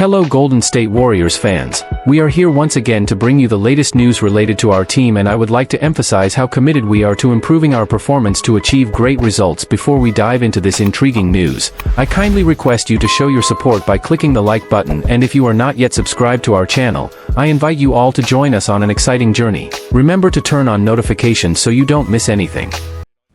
Hello Golden State Warriors fans. We are here once again to bring you the latest news related to our team, and I would like to emphasize how committed we are to improving our performance to achieve great results. Before we dive into this intriguing news, I kindly request you to show your support by clicking the like button, and if you are not yet subscribed to our channel, I invite you all to join us on an exciting journey. Remember to turn on notifications so you don't miss anything.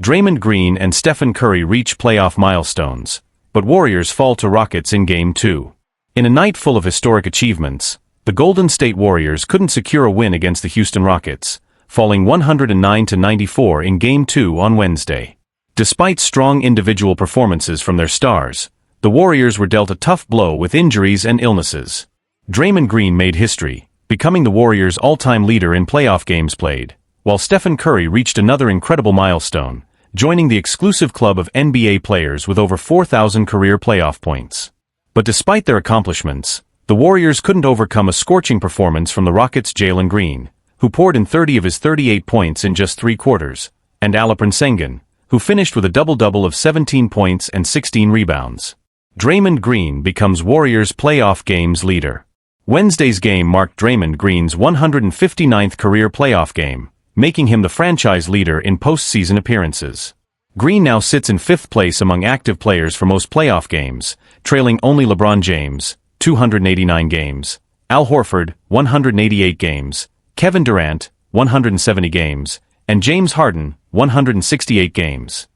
Draymond Green and Stephen Curry reach playoff milestones, but Warriors fall to Rockets in Game 2. In a night full of historic achievements, the Golden State Warriors couldn't secure a win against the Houston Rockets, falling 109-94 in Game 2 on Wednesday. Despite strong individual performances from their stars, the Warriors were dealt a tough blow with injuries and illnesses. Draymond Green made history, becoming the Warriors' all-time leader in playoff games played, while Stephen Curry reached another incredible milestone, joining the exclusive club of NBA players with over 4,000 career playoff points. But despite their accomplishments, the Warriors couldn't overcome a scorching performance from the Rockets' Draymond Green, who poured in 30 of his 38 points in just 3 quarters, and Alperen Sengun, who finished with a double-double of 17 points and 16 rebounds. Draymond Green becomes Warriors' playoff games leader. Wednesday's game marked Draymond Green's 159th career playoff game, making him the franchise leader in postseason appearances. Green now sits in 5th place among active players for most playoff games, trailing only LeBron James, 289 games, Al Horford, 188 games, Kevin Durant, 170 games, and James Harden, 168 games.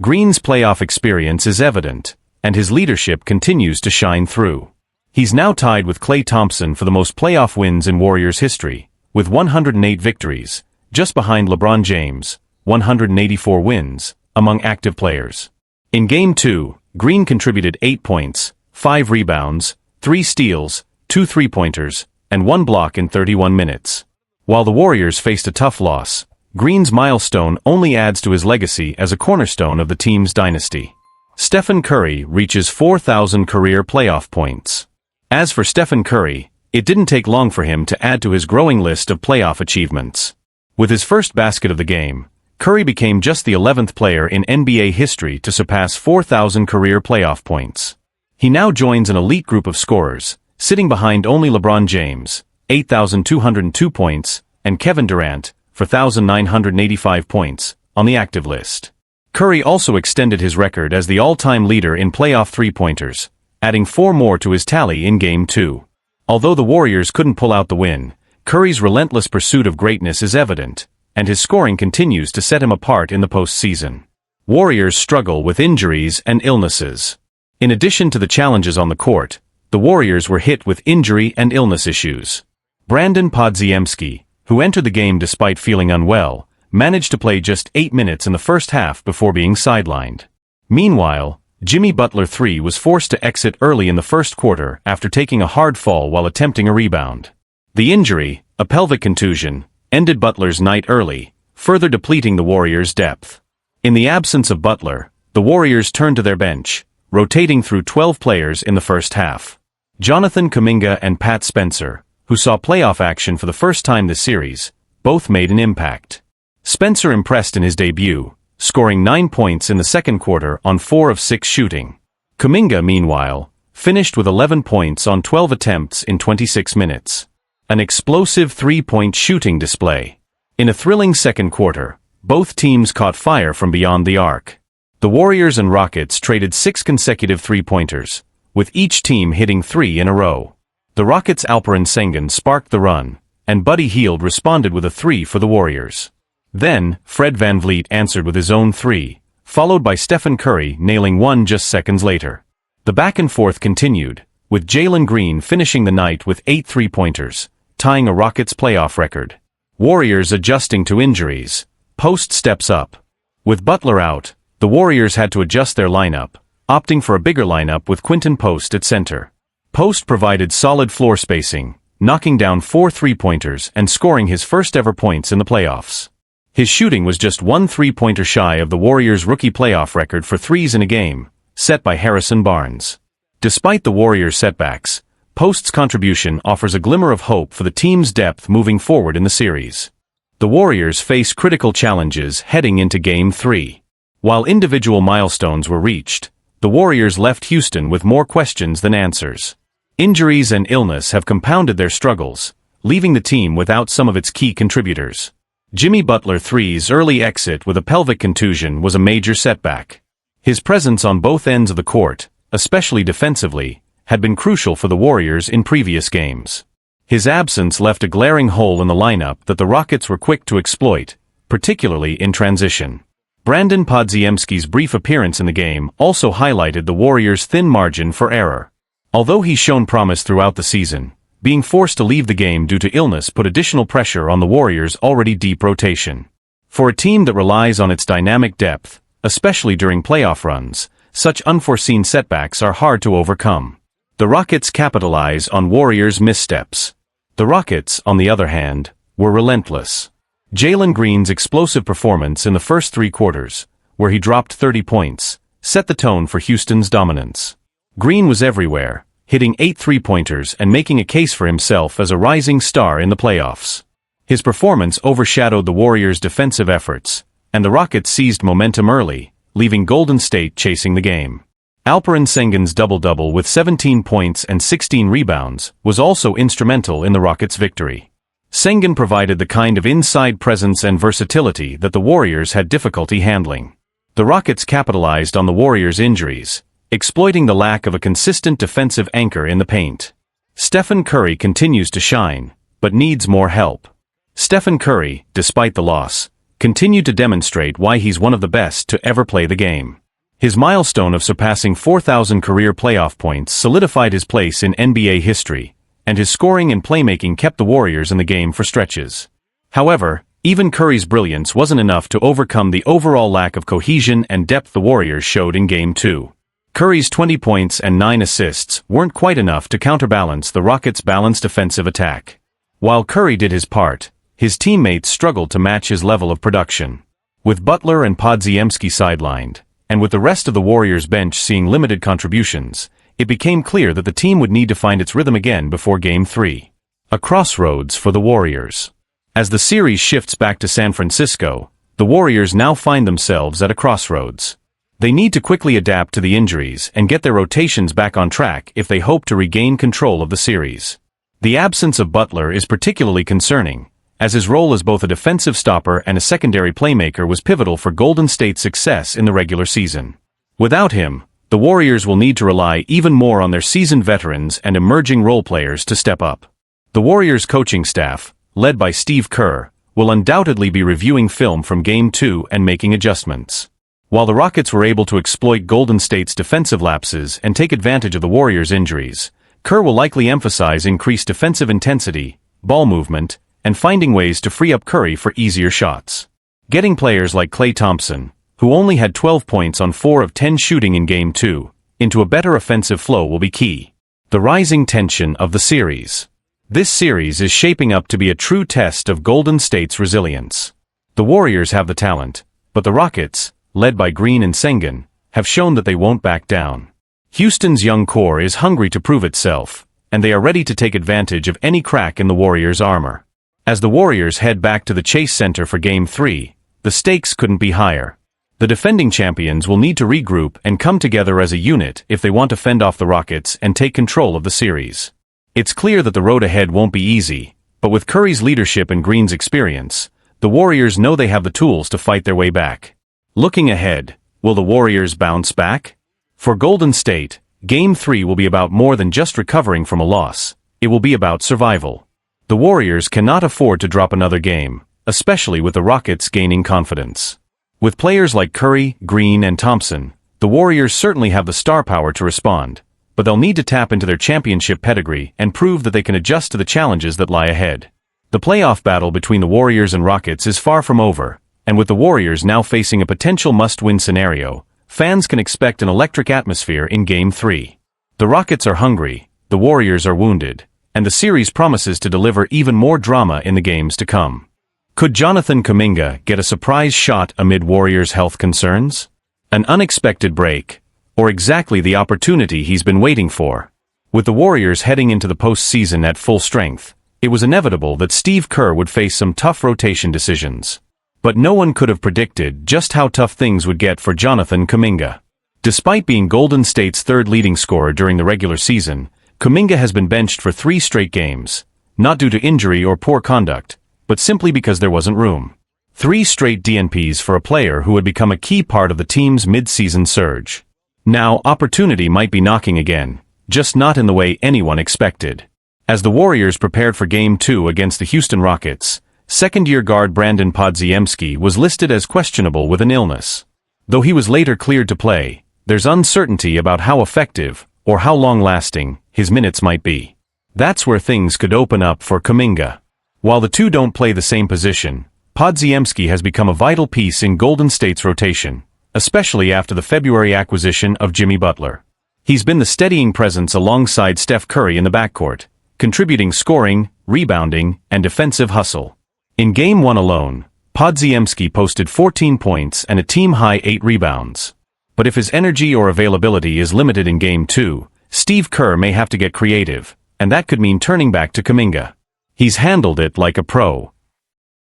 Green's playoff experience is evident, and his leadership continues to shine through. He's now tied with Klay Thompson for the most playoff wins in Warriors history, with 108 victories, just behind LeBron James, 184 wins, among active players. In Game 2, Green contributed 8 points, 5 rebounds, 3 steals, 2 three-pointers, and 1 block in 31 minutes. While the Warriors faced a tough loss, Green's milestone only adds to his legacy as a cornerstone of the team's dynasty. Stephen Curry reaches 4,000 career playoff points. As for Stephen Curry, it didn't take long for him to add to his growing list of playoff achievements. With his first basket of the game, Curry became just the 11th player in NBA history to surpass 4,000 career playoff points. He now joins an elite group of scorers, sitting behind only LeBron James, 8,202 points, and Kevin Durant, 4,985 points, on the active list. Curry also extended his record as the all-time leader in playoff three-pointers, adding 4 more to his tally in Game 2. Although the Warriors couldn't pull out the win, Curry's relentless pursuit of greatness is evident, and his scoring continues to set him apart in the postseason. Warriors struggle with injuries and illnesses. In addition to the challenges on the court, the Warriors were hit with injury and illness issues. Brandon Podziemski, who entered the game despite feeling unwell, managed to play just 8 minutes in the first half before being sidelined. Meanwhile, Jimmy Butler III was forced to exit early in the first quarter after taking a hard fall while attempting a rebound. The injury, a pelvic contusion, ended Butler's night early, further depleting the Warriors' depth. In the absence of Butler, the Warriors turned to their bench, rotating through 12 players in the first half. Jonathan Kaminga and Pat Spencer, who saw playoff action for the first time this series, both made an impact. Spencer impressed in his debut, scoring 9 points in the second quarter on 4 of 6 shooting. Kaminga, meanwhile, finished with 11 points on 12 attempts in 26 minutes. An explosive 3-point shooting display. In a thrilling second quarter, both teams caught fire from beyond the arc. The Warriors and Rockets traded 6 consecutive three-pointers, with each team hitting 3 in a row. The Rockets' Alperen Sengun sparked the run, and Buddy Hield responded with a 3 for the Warriors. Then, Fred VanVleet answered with his own 3, followed by Stephen Curry nailing 1 just seconds later. The back-and-forth continued, with Draymond Green finishing the night with 8 three-pointers, tying a Rockets playoff record. Warriors adjusting to injuries. Post steps up. With Butler out, the Warriors had to adjust their lineup, opting for a bigger lineup with Quinton Post at center. Post provided solid floor spacing, knocking down 4 three-pointers and scoring his first-ever points in the playoffs. His shooting was just 1 three-pointer shy of the Warriors' rookie playoff record for threes in a game, set by Harrison Barnes. Despite the Warriors' setbacks, Post's contribution offers a glimmer of hope for the team's depth moving forward in the series. The Warriors face critical challenges heading into Game 3. While individual milestones were reached, the Warriors left Houston with more questions than answers. Injuries and illness have compounded their struggles, leaving the team without some of its key contributors. Jimmy Butler III's early exit with a pelvic contusion was a major setback. His presence on both ends of the court, especially defensively, had been crucial for the Warriors in previous games. His absence left a glaring hole in the lineup that the Rockets were quick to exploit, particularly in transition. Brandon Podziemski's brief appearance in the game also highlighted the Warriors' thin margin for error. Although he's shown promise throughout the season, being forced to leave the game due to illness put additional pressure on the Warriors' already deep rotation. For a team that relies on its dynamic depth, especially during playoff runs, such unforeseen setbacks are hard to overcome. The Rockets capitalize on Warriors' missteps. The Rockets, on the other hand, were relentless. Jalen Green's explosive performance in the first 3 quarters, where he dropped 30 points, set the tone for Houston's dominance. Green was everywhere, hitting 8 three-pointers and making a case for himself as a rising star in the playoffs. His performance overshadowed the Warriors' defensive efforts, and the Rockets seized momentum early, leaving Golden State chasing the game. Alperen Sengun's double-double with 17 points and 16 rebounds was also instrumental in the Rockets' victory. Sengun provided the kind of inside presence and versatility that the Warriors had difficulty handling. The Rockets capitalized on the Warriors' injuries, exploiting the lack of a consistent defensive anchor in the paint. Stephen Curry continues to shine, but needs more help. Stephen Curry, despite the loss, continued to demonstrate why he's one of the best to ever play the game. His milestone of surpassing 4,000 career playoff points solidified his place in NBA history, and his scoring and playmaking kept the Warriors in the game for stretches. However, even Curry's brilliance wasn't enough to overcome the overall lack of cohesion and depth the Warriors showed in Game 2. Curry's 20 points and 9 assists weren't quite enough to counterbalance the Rockets' balanced offensive attack. While Curry did his part, his teammates struggled to match his level of production. With Butler and Podziemski sidelined, and with the rest of the Warriors' bench seeing limited contributions, it became clear that the team would need to find its rhythm again before Game 3. A crossroads for the Warriors. As the series shifts back to San Francisco, the Warriors now find themselves at a crossroads. They need to quickly adapt to the injuries and get their rotations back on track if they hope to regain control of the series. The absence of Butler is particularly concerning, as his role as both a defensive stopper and a secondary playmaker was pivotal for Golden State's success in the regular season. Without him, the Warriors will need to rely even more on their seasoned veterans and emerging role players to step up. The Warriors' coaching staff, led by Steve Kerr, will undoubtedly be reviewing film from Game 2 and making adjustments. While the Rockets were able to exploit Golden State's defensive lapses and take advantage of the Warriors' injuries, Kerr will likely emphasize increased defensive intensity, ball movement, and finding ways to free up Curry for easier shots. Getting players like Klay Thompson, who only had 12 points on 4 of 10 shooting in Game 2, into a better offensive flow will be key. The rising tension of the series. This series is shaping up to be a true test of Golden State's resilience. The Warriors have the talent, but the Rockets, led by Green and Sengun, have shown that they won't back down. Houston's young core is hungry to prove itself, and they are ready to take advantage of any crack in the Warriors' armor. As the Warriors head back to the Chase Center for Game 3, the stakes couldn't be higher. The defending champions will need to regroup and come together as a unit if they want to fend off the Rockets and take control of the series. It's clear that the road ahead won't be easy, but with Curry's leadership and Green's experience, the Warriors know they have the tools to fight their way back. Looking ahead, will the Warriors bounce back? For Golden State, Game 3 will be about more than just recovering from a loss. It will be about survival. The Warriors cannot afford to drop another game, especially with the Rockets gaining confidence. With players like Curry, Green, and Thompson, the Warriors certainly have the star power to respond, but they'll need to tap into their championship pedigree and prove that they can adjust to the challenges that lie ahead. The playoff battle between the Warriors and Rockets is far from over, and with the Warriors now facing a potential must-win scenario, fans can expect an electric atmosphere in Game 3. The Rockets are hungry, the Warriors are wounded, and the series promises to deliver even more drama in the games to come. Could Jonathan Kaminga get a surprise shot amid Warriors' health concerns? An unexpected break, or exactly the opportunity he's been waiting for? With the Warriors heading into the postseason at full strength, it was inevitable that Steve Kerr would face some tough rotation decisions. But no one could have predicted just how tough things would get for Jonathan Kaminga. Despite being Golden State's third leading scorer during the regular season, Kaminga has been benched for 3 straight games, not due to injury or poor conduct, but simply because there wasn't room. 3 straight DNPs for a player who had become a key part of the team's mid-season surge. Now, opportunity might be knocking again, just not in the way anyone expected. As the Warriors prepared for Game 2 against the Houston Rockets, second-year guard Brandon Podziemski was listed as questionable with an illness. Though he was later cleared to play, there's uncertainty about how effective, or how long-lasting, his minutes might be. That's where things could open up for Kaminga. While the two don't play the same position, Podziemski has become a vital piece in Golden State's rotation, especially after the February acquisition of Jimmy Butler. He's been the steadying presence alongside Steph Curry in the backcourt, contributing scoring, rebounding, and defensive hustle. In Game 1 alone, Podziemski posted 14 points and a team-high 8 rebounds. But if his energy or availability is limited in Game 2, Steve Kerr may have to get creative, and that could mean turning back to Kaminga. He's handled it like a pro.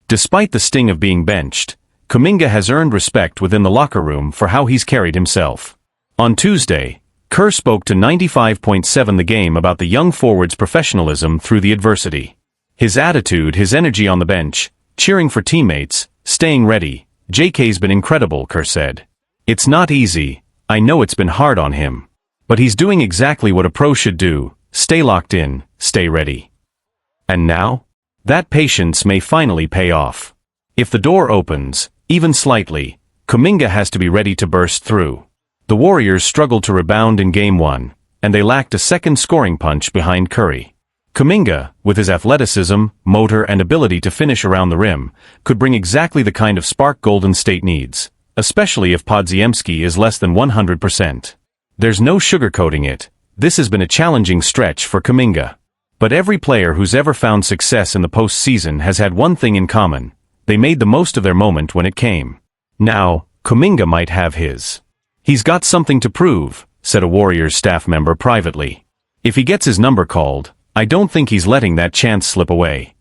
Despite the sting of being benched, Kaminga has earned respect within the locker room for how he's carried himself. On Tuesday, Kerr spoke to 95.7 The Game about the young forward's professionalism through the adversity. His attitude, his energy on the bench, cheering for teammates, staying ready, JK's been incredible, Kerr said. It's not easy, I know it's been hard on him. But he's doing exactly what a pro should do, stay locked in, stay ready. And now? That patience may finally pay off. If the door opens, even slightly, Kaminga has to be ready to burst through. The Warriors struggled to rebound in Game 1, and they lacked a second scoring punch behind Curry. Kaminga, with his athleticism, motor and ability to finish around the rim, could bring exactly the kind of spark Golden State needs, especially if Podziemski is less than 100%. There's no sugarcoating it, this has been a challenging stretch for Kaminga. But every player who's ever found success in the postseason has had one thing in common: they made the most of their moment when it came. Now, Kaminga might have his. He's got something to prove, said a Warriors staff member privately. If he gets his number called, I don't think he's letting that chance slip away.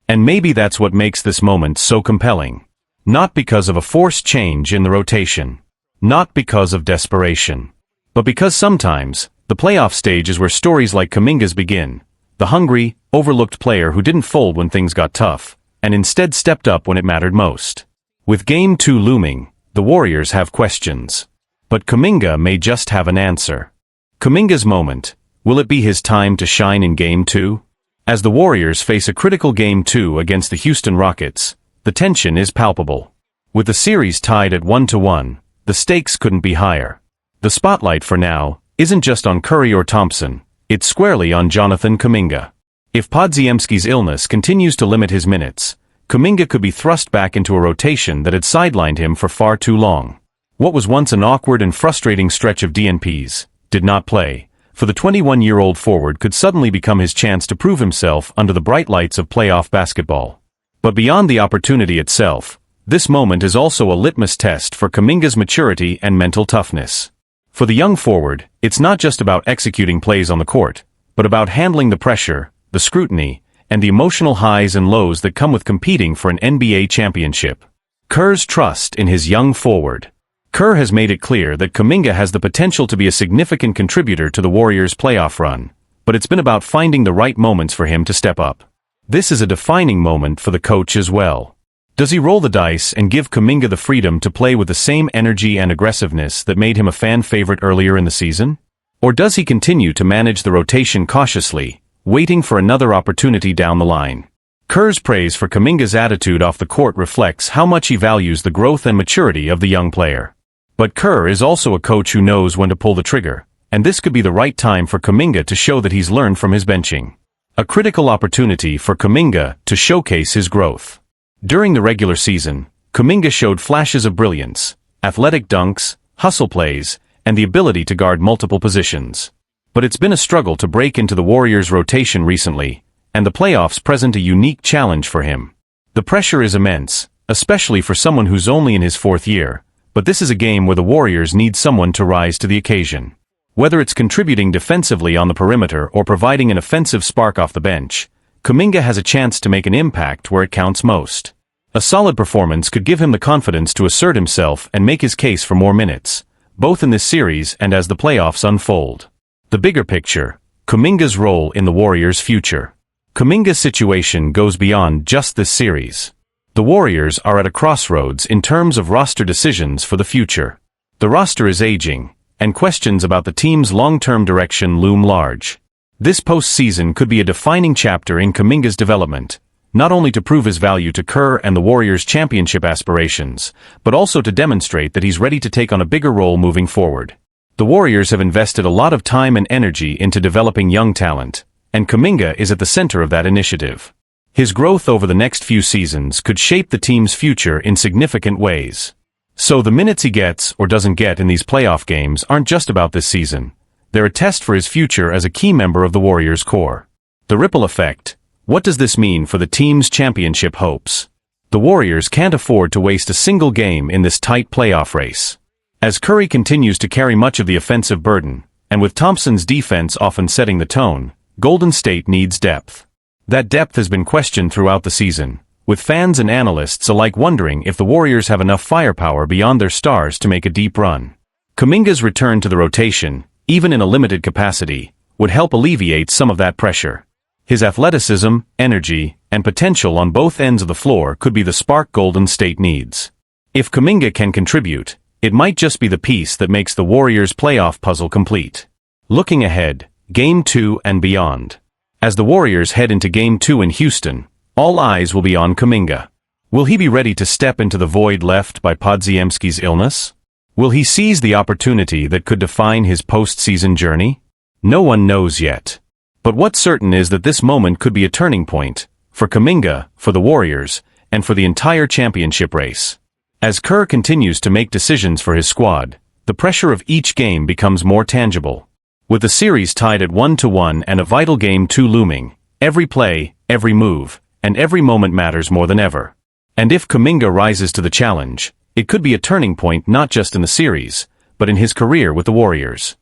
And maybe that's what makes this moment so compelling. Not because of a forced change in the rotation. Not because of desperation. But because sometimes, the playoff stage is where stories like Kaminga's begin. The hungry, overlooked player who didn't fold when things got tough, and instead stepped up when it mattered most. With Game 2 looming, the Warriors have questions. But Kaminga may just have an answer. Kaminga's moment, will it be his time to shine in Game 2? As the Warriors face a critical Game 2 against the Houston Rockets, the tension is palpable. With the series tied at 1-1, the stakes couldn't be higher. The spotlight for now isn't just on Curry or Thompson, it's squarely on Jonathan Kaminga. If Podziemski's illness continues to limit his minutes, Kaminga could be thrust back into a rotation that had sidelined him for far too long. What was once an awkward and frustrating stretch of DNPs, did not play, for the 21-year-old forward could suddenly become his chance to prove himself under the bright lights of playoff basketball. But beyond the opportunity itself, this moment is also a litmus test for Kaminga's maturity and mental toughness. For the young forward, it's not just about executing plays on the court, but about handling the pressure, the scrutiny, and the emotional highs and lows that come with competing for an NBA championship. Kerr's trust in his young forward. Kerr has made it clear that Kaminga has the potential to be a significant contributor to the Warriors' playoff run, but it's been about finding the right moments for him to step up. This is a defining moment for the coach as well. Does he roll the dice and give Kaminga the freedom to play with the same energy and aggressiveness that made him a fan favorite earlier in the season? Or does he continue to manage the rotation cautiously, waiting for another opportunity down the line? Kerr's praise for Kaminga's attitude off the court reflects how much he values the growth and maturity of the young player. But Kerr is also a coach who knows when to pull the trigger, and this could be the right time for Kaminga to show that he's learned from his benching. A critical opportunity for Kaminga to showcase his growth. During the regular season, Kaminga showed flashes of brilliance, athletic dunks, hustle plays, and the ability to guard multiple positions. But it's been a struggle to break into the Warriors' rotation recently, and the playoffs present a unique challenge for him. The pressure is immense, especially for someone who's only in his 4th year, but this is a game where the Warriors need someone to rise to the occasion. Whether it's contributing defensively on the perimeter or providing an offensive spark off the bench, Kaminga has a chance to make an impact where it counts most. A solid performance could give him the confidence to assert himself and make his case for more minutes, both in this series and as the playoffs unfold. The bigger picture, Kaminga's role in the Warriors' future. Kaminga's situation goes beyond just this series. The Warriors are at a crossroads in terms of roster decisions for the future. The roster is aging, and questions about the team's long-term direction loom large. This postseason could be a defining chapter in Kaminga's development, not only to prove his value to Kerr and the Warriors' championship aspirations, but also to demonstrate that he's ready to take on a bigger role moving forward. The Warriors have invested a lot of time and energy into developing young talent, and Kaminga is at the center of that initiative. His growth over the next few seasons could shape the team's future in significant ways. So the minutes he gets or doesn't get in these playoff games aren't just about this season. They're a test for his future as a key member of the Warriors' core. The ripple effect. What does this mean for the team's championship hopes? The Warriors can't afford to waste a single game in this tight playoff race. As Curry continues to carry much of the offensive burden, and with Thompson's defense often setting the tone, Golden State needs depth. That depth has been questioned throughout the season, with fans and analysts alike wondering if the Warriors have enough firepower beyond their stars to make a deep run. Kaminga's return to the rotation, even in a limited capacity, would help alleviate some of that pressure. His athleticism, energy, and potential on both ends of the floor could be the spark Golden State needs. If Kaminga can contribute, it might just be the piece that makes the Warriors' playoff puzzle complete. Looking ahead, Game 2 and beyond. As the Warriors head into Game 2 in Houston, all eyes will be on Kaminga. Will he be ready to step into the void left by Podziemski's illness? Will he seize the opportunity that could define his postseason journey? No one knows yet. But what's certain is that this moment could be a turning point, for Kaminga, for the Warriors, and for the entire championship race. As Kerr continues to make decisions for his squad, the pressure of each game becomes more tangible. With the series tied at 1-1 and a vital Game 2 looming, every play, every move, and every moment matters more than ever. And if Kaminga rises to the challenge, it could be a turning point not just in the series, but in his career with the Warriors.